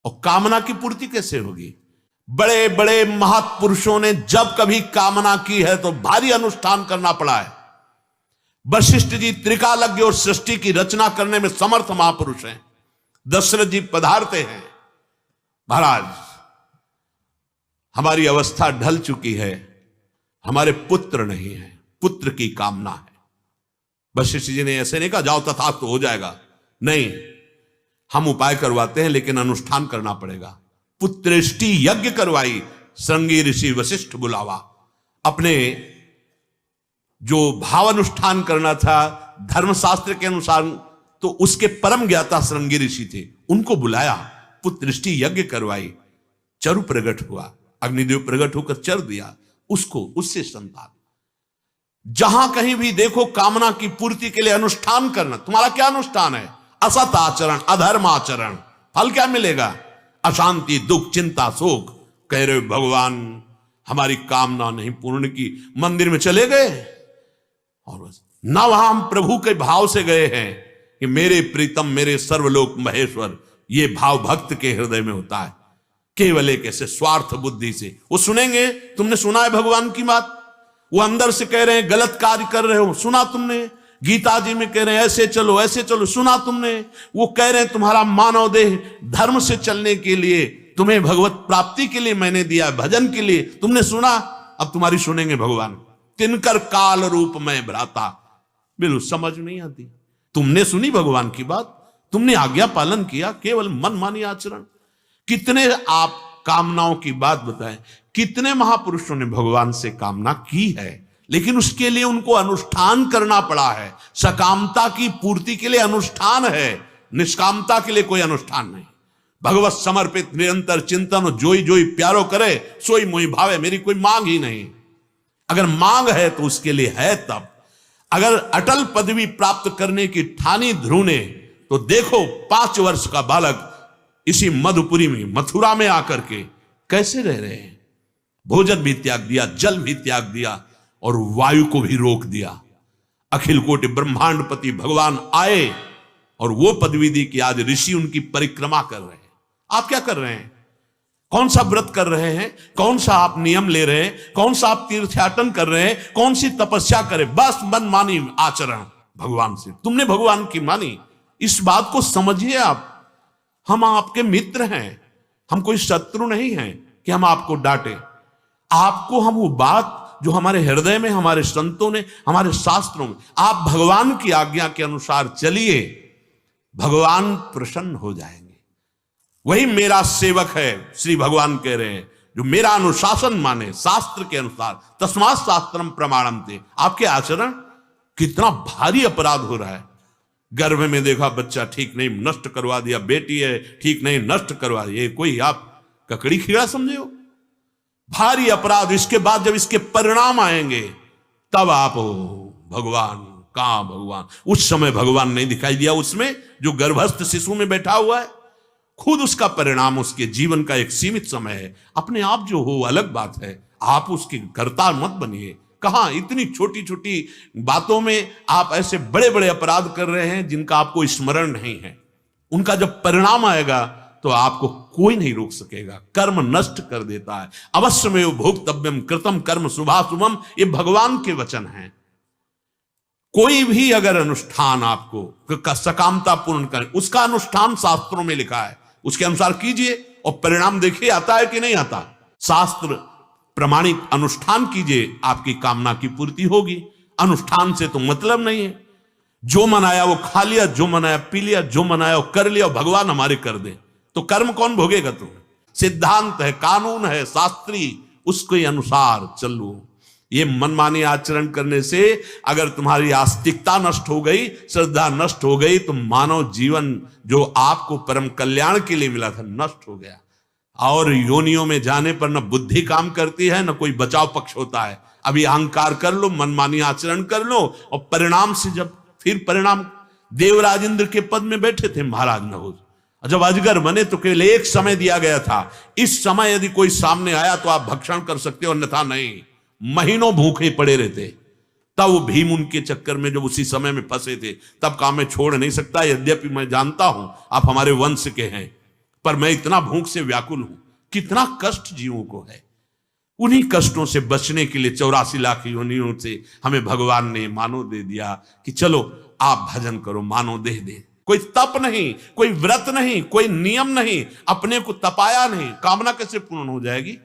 और कामना की पूर्ति कैसे होगी? बड़े बड़े महापुरुषों ने जब कभी कामना की है तो भारी अनुष्ठान करना पड़ा है। वशिष्ठ जी त्रिकालज्ञ और सृष्टि की रचना करने में समर्थ महापुरुष हैं। दशरथ जी पधारते हैं, महाराज हमारी अवस्था ढल चुकी है, हमारे पुत्र नहीं है, पुत्र की कामना है। वशिष्ठ जी ने ऐसे नहीं कहा जाओ तथास्तु हो जाएगा, नहीं, हम उपाय करवाते हैं लेकिन अनुष्ठान करना पड़ेगा। पुत्रेष्टि यज्ञ करवाई, श्रृंगी ऋषि वशिष्ठ बुलावा। अपने जो भावानुष्ठान करना था धर्मशास्त्र के अनुसार, तो उसके परम ज्ञाता श्रृंगी ऋषि थे, उनको बुलाया, पुत्रेष्टि यज्ञ करवाई, चरु प्रकट हुआ, अग्निदेव प्रकट होकर चर दिया उसको, उससे संतान। जहां कहीं भी देखो कामना की पूर्ति के लिए अनुष्ठान करना। तुम्हारा क्या अनुष्ठान है? असत आचरण, अधर्म आचरण, फल क्या मिलेगा? अशांति, दुख, चिंता, शोक। कह रहे भगवान हमारी कामना नहीं पूर्ण की, मंदिर में चले गए और बस ना वहां हम प्रभु के भाव से गए हैं कि मेरे प्रीतम, मेरे सर्वलोक महेश्वर। ये भाव भक्त के हृदय में होता है, केवल एक ऐसे स्वार्थ बुद्धि से। वो सुनेंगे, तुमने सुना है भगवान की बात, वो अंदर से कह रहे हैं गलत कार्य कर रहे हो, सुना तुमने? गीता जी में कह रहे हैं ऐसे चलो ऐसे चलो, सुना तुमने? वो कह रहे हैं तुम्हारा मानव देह धर्म से चलने के लिए, तुम्हें भगवत प्राप्ति के लिए मैंने दिया, भजन के लिए, तुमने सुना? अब तुम्हारी सुनेंगे भगवान। तिनकर काल रूप में भ्राता, बिल्कुल समझ नहीं आती। तुमने सुनी भगवान की बात, तुमने आज्ञा पालन किया, केवल मनमानी आचरण। कितने आप कामनाओं की बात बताएं, कितने महापुरुषों ने भगवान से कामना की है, लेकिन उसके लिए उनको अनुष्ठान करना पड़ा है। सकामता की पूर्ति के लिए अनुष्ठान है, निष्कामता के लिए कोई अनुष्ठान नहीं। भगवत समर्पित निरंतर चिंतन, जोई जोई प्यारो करे सोई मोई भावे, मेरी कोई मांग ही नहीं। अगर मांग है तो उसके लिए है तब। अगर अटल पदवी प्राप्त करने की ठानी ध्रुव ने, तो देखो 5 वर्ष का बालक इसी मधुपुरी में, मथुरा में आकर के कैसे रह रहे हैं। भोजन भी त्याग दिया, जल भी त्याग दिया और वायु को भी रोक दिया। अखिल कोटि ब्रह्मांडपति भगवान आए और वो पदवी दी कि आज ऋषि उनकी परिक्रमा कर रहे हैं। आप क्या कर रहे हैं? कौन सा व्रत कर रहे हैं? कौन सा आप नियम ले रहे हैं? कौन सा आप तीर्थयाटन कर रहे हैं? कौन सी तपस्या करें? बस मनमानी आचरण भगवान से। तुमने भगवान की मानी, इस बात को समझिए आप। हम आपके मित्र हैं, हम कोई शत्रु नहीं हैं कि हम आपको डांटे। आपको हम वो बात जो हमारे हृदय में, हमारे संतों ने, हमारे शास्त्रों में, आप भगवान की आज्ञा के अनुसार चलिए, भगवान प्रसन्न हो जाएंगे। वही मेरा सेवक है, श्री भगवान कह रहे हैं, जो मेरा अनुशासन माने शास्त्र के अनुसार। तस्मात् शास्त्रम प्रमाणम थे। आपके आचरण कितना भारी अपराध हो रहा है। गर्भ में देखा बच्चा ठीक नहीं, नष्ट करवा दिया, बेटी है ठीक नहीं, नष्ट करवा दिया। ये कोई आप ककड़ी खीड़ा समझे हो? भारी अपराध। इसके बाद जब इसके परिणाम आएंगे तब आप हो भगवान, कहां भगवान? उस समय भगवान नहीं दिखाई दिया उसमें जो गर्भस्थ शिशु में बैठा हुआ है। खुद उसका परिणाम उसके जीवन का एक सीमित समय है। अपने आप जो हो अलग बात है, आप उसके कर्ता मत बनिए। कहां इतनी छोटी छोटी बातों में आप ऐसे बड़े बड़े अपराध कर रहे हैं जिनका आपको स्मरण नहीं है। उनका जब परिणाम आएगा तो आपको कोई नहीं रोक सकेगा। कर्म नष्ट कर देता है। अवश्य में भोक्तव्यम कृतम कर्म शुभाशुभम, ये भगवान के वचन हैं। कोई भी अगर अनुष्ठान आपको सकामता पूर्ण करें, उसका अनुष्ठान शास्त्रों में लिखा है, उसके अनुसार कीजिए और परिणाम देखिए आता है कि नहीं आता। शास्त्र प्रमाणित अनुष्ठान कीजिए, आपकी कामना की पूर्ति होगी। अनुष्ठान से तो मतलब नहीं है। जो मनाया वो खा लिया, जो मनाया पी लिया, जो मनाया वो कर लिया, भगवान हमारे कर दे, तो कर्म कौन भोगेगा? तुम सिद्धांत है, कानून है शास्त्री, उसके अनुसार चलो। ये मनमानी आचरण करने से अगर तुम्हारी आस्तिकता नष्ट हो गई, श्रद्धा नष्ट हो गई, तो मानव जीवन जो आपको परम कल्याण के लिए मिला था नष्ट हो गया। और योनियों में जाने पर न बुद्धि काम करती है, न कोई बचाव पक्ष होता है। अभी अहंकार कर लो, मनमानी आचरण कर लो, और परिणाम से जब फिर परिणाम, देवराज इंद्र के पद में बैठे थे महाराज नहुष, जब अजगर बने तो केवल एक समय दिया गया था। इस समय यदि कोई सामने आया तो आप भक्षण कर सकते हो, अन्यथा नहीं। महीनों भूखे पड़े रहते। तब वो भीम उनके चक्कर में जब उसी समय में फंसे थे, तब काम मैं छोड़ नहीं सकता। यद्यपि मैं जानता हूं आप हमारे वंश के हैं, पर मैं इतना भूख से व्याकुल हूं। कितना कष्ट जीवों को है। उन्हीं कष्टों से बचने के लिए 84 लाख योनियों से हमें भगवान ने मानव दे दिया कि चलो आप भजन करो, मानव देह दे। कोई तप नहीं, कोई व्रत नहीं, कोई नियम नहीं, अपने को तपाया नहीं। कामना कैसे पूर्ण हो जाएगी?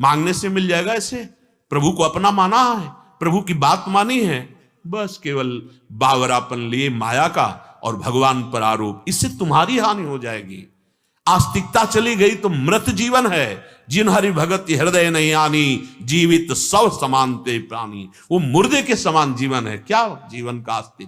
मांगने से मिल जाएगा ऐसे? प्रभु को अपना माना है, प्रभु की बात मानी है, बस केवल बावरापन लिए माया का और भगवान पर आरोप, इससे तुम्हारी हानि हो जाएगी। आस्तिकता चली गई तो मृत जीवन है। जिन हरि भगत हृदय नहीं आनी, जीवित सब समानते प्राणी। वो मुर्दे के समान जीवन है। क्या जीवन का अस्तित्व?